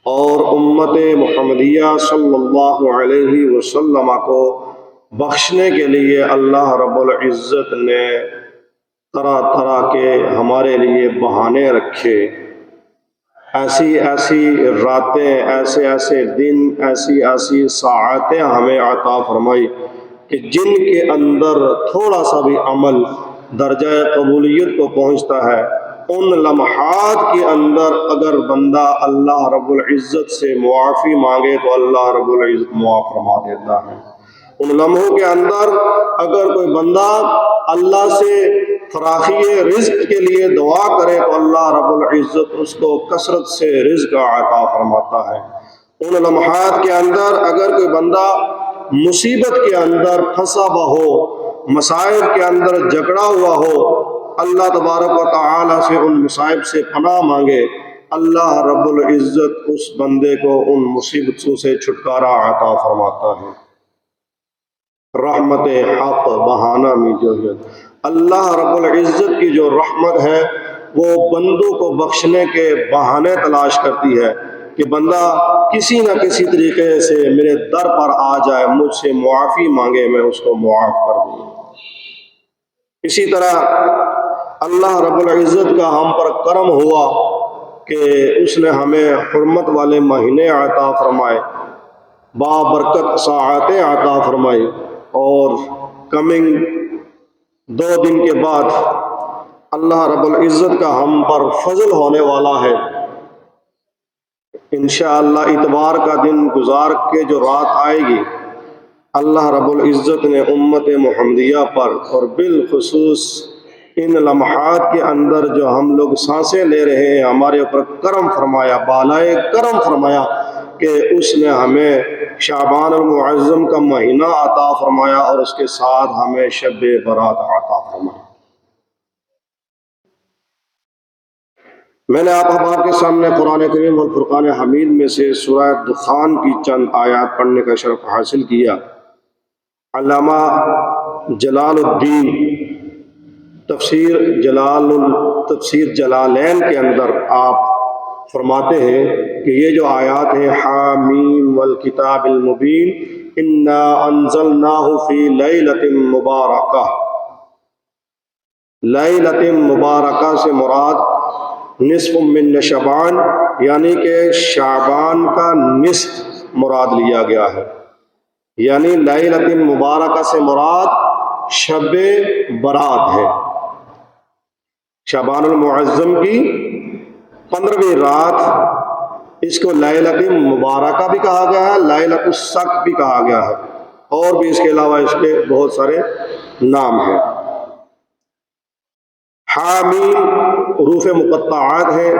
اور امت محمدیہ صلی اللہ علیہ وسلم کو بخشنے کے لیے اللہ رب العزت نے طرح طرح کے ہمارے لیے بہانے رکھے، ایسی ایسی راتیں، ایسے ایسے دن، ایسی ایسی ساعتیں ہمیں عطا فرمائی کہ جن کے اندر تھوڑا سا بھی عمل درجہ قبولیت کو پہنچتا ہے، ان لمحات کے اندر اگر بندہ اللہ رب العزت سے معافی مانگے تو اللہ رب العزت معاف فرما دیتا ہے۔ ان لمحوں کے اندر اگر کوئی بندہ اللہ سے فراخی رزق کے لیے دعا کرے تو اللہ رب العزت اس کو کثرت سے رزق عطا فرماتا ہے۔ ان لمحات کے اندر اگر کوئی بندہ مصیبت کے اندر پھنسا ہوا ہو، مصائب کے اندر جکڑا ہوا ہو، اللہ تبارک و تعالی سے ان مصائب سے پناہ مانگے، اللہ رب العزت اس بندے کو ان مصیبتوں سے چھٹکارا عطا فرماتا ہے۔ رحمت حق بہانہ میں جو ہے اللہ رب العزت کی جو رحمت ہے وہ بندوں کو بخشنے کے بہانے تلاش کرتی ہے کہ بندہ کسی نہ کسی طریقے سے میرے در پر آ جائے، مجھ سے معافی مانگے، میں اس کو معاف کر دوں۔ اسی طرح اللہ رب العزت کا ہم پر کرم ہوا کہ اس نے ہمیں حرمت والے مہینے عطا فرمائے، بابرکت ساعتیں عطا فرمائی، اور کمنگ 2 دن کے بعد اللہ رب العزت کا ہم پر فضل ہونے والا ہے۔ انشاءاللہ اتوار کا دن گزار کے جو رات آئے گی، اللہ رب العزت نے امت محمدیہ پر اور بالخصوص ان لمحات کے اندر جو ہم لوگ سانسیں لے رہے ہیں، ہمارے اوپر کرم فرمایا، بالائے کرم فرمایا کہ اس نے ہمیں شعبان المعظم کا مہینہ عطا فرمایا اور اس کے ساتھ ہمیں شب برات عطا فرمایا۔ میں نے آپ احباب کے سامنے قرآن کریم اور فرقان حمید میں سے سورہ دخان کی چند آیات پڑھنے کا شرف حاصل کیا۔ علامہ جلال الدین تفسیر جلالین کے اندر آپ فرماتے ہیں کہ یہ جو آیات ہیں، حامیم والکتاب المبین انا انزلناہ فی لیلۃ مبارکہ، لیلۃ مبارکہ سے مراد نصف من شعبان، یعنی کہ شعبان کا نصف مراد لیا گیا ہے، یعنی لیلۃ مبارکہ سے مراد شب برات ہے۔ شعبان المعظم کی 15ویں رات، اس کو لیلۃ مبارکہ بھی کہا گیا ہے، لیلۃ السقف بھی کہا گیا ہے، اور بھی اس کے علاوہ اس کے بہت سارے نام ہیں۔ حامیم حروف مقطعات ہیں،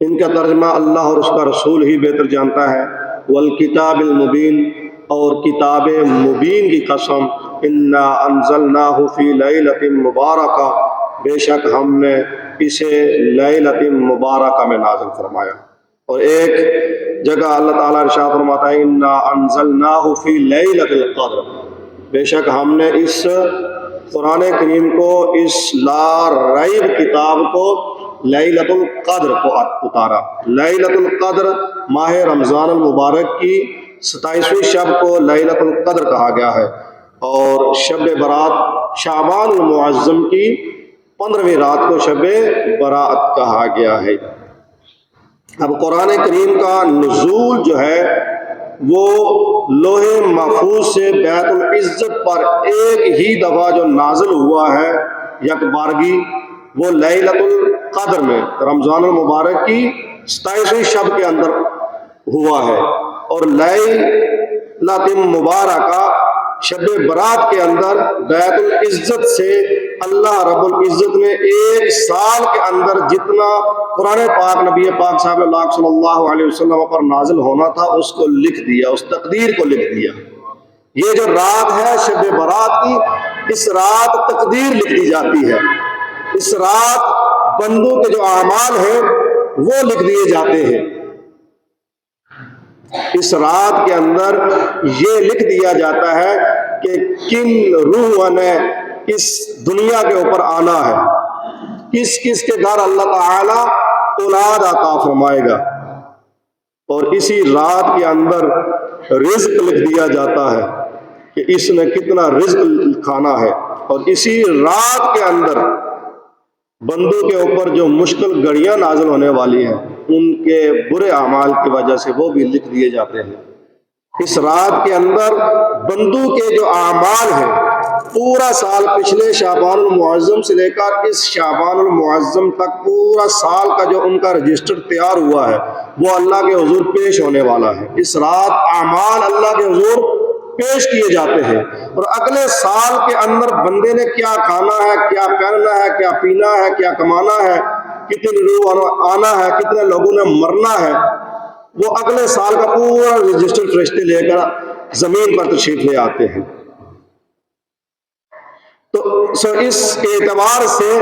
ان کا ترجمہ اللہ اور اس کا رسول ہی بہتر جانتا ہے۔ والکتاب المبین، اور کتاب مبین کی قسم، انا انزلناہ فی لیلۃ مبارکہ، بے شک ہم نے اسے لیلۃ مبارکہ میں نازل فرمایا۔ اور ایک جگہ اللہ تعالیٰ ارشاد فرماتا ہے انا انزلناہ فی لیلۃ القدر، بے شک ہم نے اس قرآن کریم کو، اس لا ریب کتاب کو لیلۃ القدر کو اتارا۔ لیلۃ القدر ماہ رمضان المبارک کی 27ویں شب کو لیلۃ القدر کہا گیا ہے، اور شب برات شعبان المعظم کی 15ویں رات کو شب برات کہا گیا ہے۔ اب قرآن کریم کا نزول جو ہے وہ لوح محفوظ سے بیت العزت پر ایک ہی دفعہ جو نازل ہوا ہے یک بارگی، وہ لیلۃ القدر میں رمضان المبارک کی 27ویں شب کے اندر ہوا ہے، اور لیلۃ مبارکہ شب برات کے اندر بیت العزت سے اللہ رب العزت نے ایک سال کے اندر جتنا قرآن پاک نبی پاک صاحب اللہ صلی اللہ علیہ وسلم پر نازل ہونا تھا اس کو لکھ دیا، اس تقدیر کو لکھ دیا۔ یہ جو رات ہے شب برات کی، اس رات تقدیر لکھ دی جاتی ہے، اس رات بندوں کے جو اعمال ہیں وہ لکھ دیے جاتے ہیں۔ اس رات کے اندر یہ لکھ دیا جاتا ہے کہ کن روح نے اس دنیا کے اوپر آنا ہے، کس کس کے گھر اللہ تعالی اولاد عطا فرمائے گا۔ اور اسی رات کے اندر رزق لکھ دیا جاتا ہے کہ اس نے کتنا رزق کھانا ہے، اور اسی رات کے اندر بندوں کے اوپر جو مشکل گھڑیاں نازل ہونے والی ہیں ان کے برے اعمال کی وجہ سے وہ بھی لکھ دیے جاتے ہیں۔ اس رات کے اندر بندوں کے جو اعمال ہیں پورا سال، پچھلے شعبان المعظم سے لے کر اس شعبان المعظم تک پورا سال کا جو ان کا رجسٹر تیار ہوا ہے وہ اللہ کے حضور پیش ہونے والا ہے۔ اس رات اعمال اللہ کے حضور پیش کیے جاتے ہیں، اور اگلے سال کے اندر بندے نے کیا کھانا ہے، کیا پہننا ہے، کیا پینا ہے، کیا کمانا ہے، کتنی روح آنا ہے، کتنے لوگوں نے مرنا ہے، وہ اگلے سال کا پورا رجسٹر فرشتے لے کر زمین پر تشریف لے آتے ہیں۔ تو اس اعتبار سے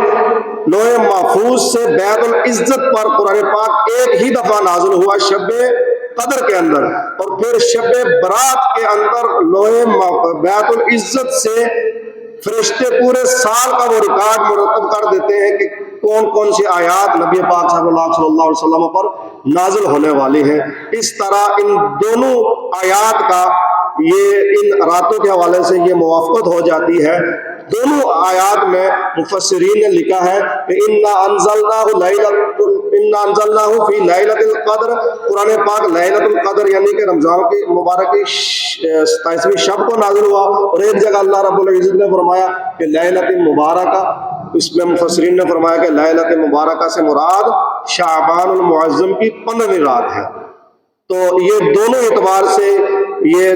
لوح محفوظ سے بیت العزت پر قرآن پاک ایک ہی دفعہ نازل ہوا شب قدر کے اندر، اور پھر شب برات کے اندر لوح بیت العزت سے فرشتے پورے سال کا وہ ریکارڈ مرتب کر دیتے ہیں کہ کون کون سی آیات نبی پاک صلی اللہ علیہ وسلم پر نازل ہونے والی ہیں۔ اس طرح ان دونوں آیات کا ان راتوں کے حوالے سے یہ موافقت ہو جاتی ہے۔ دونوں آیات میں مفسرین نے لکھا ہے کہ انا انزلناہ فی لیلۃ القدر، قرآن پاک لیلۃ القدر یعنی کہ رمضان کی مبارک کی 27ویں شب کو نازل ہوا، اور ایک جگہ اللہ رب العزت نے فرمایا کہ لیلۃ مبارکہ، اس میں مفسرین نے فرمایا کہ لیلۃ مبارکہ سے مراد شعبان المعظم کی 15ویں رات ہے۔ تو یہ دونوں اعتبار سے یہ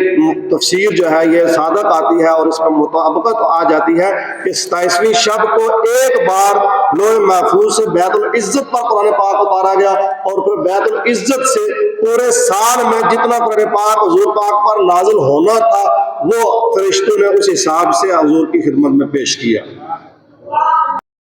تفسیر جو ہے یہ صادق آتی ہے، اور اس میں مطابقت آ جاتی ہے کہ 27ویں شب کو ایک بار لوح محفوظ سے بیت العزت پر قرآن پاک اتارا گیا، اور پھر بیت العزت سے پورے سال میں جتنا قرآن پاک حضور پاک پر نازل ہونا تھا وہ فرشتوں نے اس حساب سے حضور کی خدمت میں پیش کیا۔